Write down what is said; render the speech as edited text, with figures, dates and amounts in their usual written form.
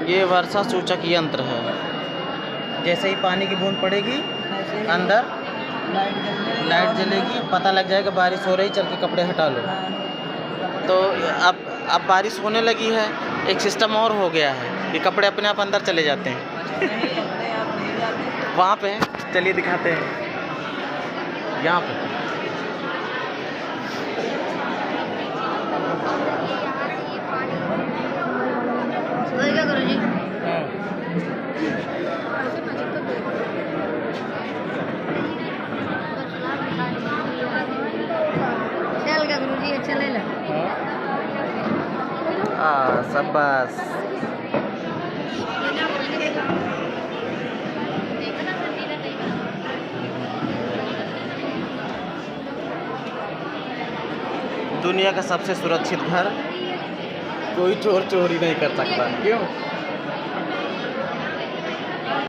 ये वर्षा सूचक यंत्र है। जैसे ही पानी की बूंद पड़ेगी अंदर लाइट जलेगी, पता लग जाएगा बारिश हो रही, चल के कपड़े हटा लो। तो अब बारिश होने लगी है, एक सिस्टम और हो गया है कि कपड़े अपने आप अंदर चले जाते हैं। वहाँ पे चलिए दिखाते हैं, यहाँ पे क्या करो जी? चल क्या गुरु जी, अच्छा ले ला। शाबाश। दुनिया का सबसे सुरक्षित घर कोई चोर चोरी नहीं कर सकता। क्यों?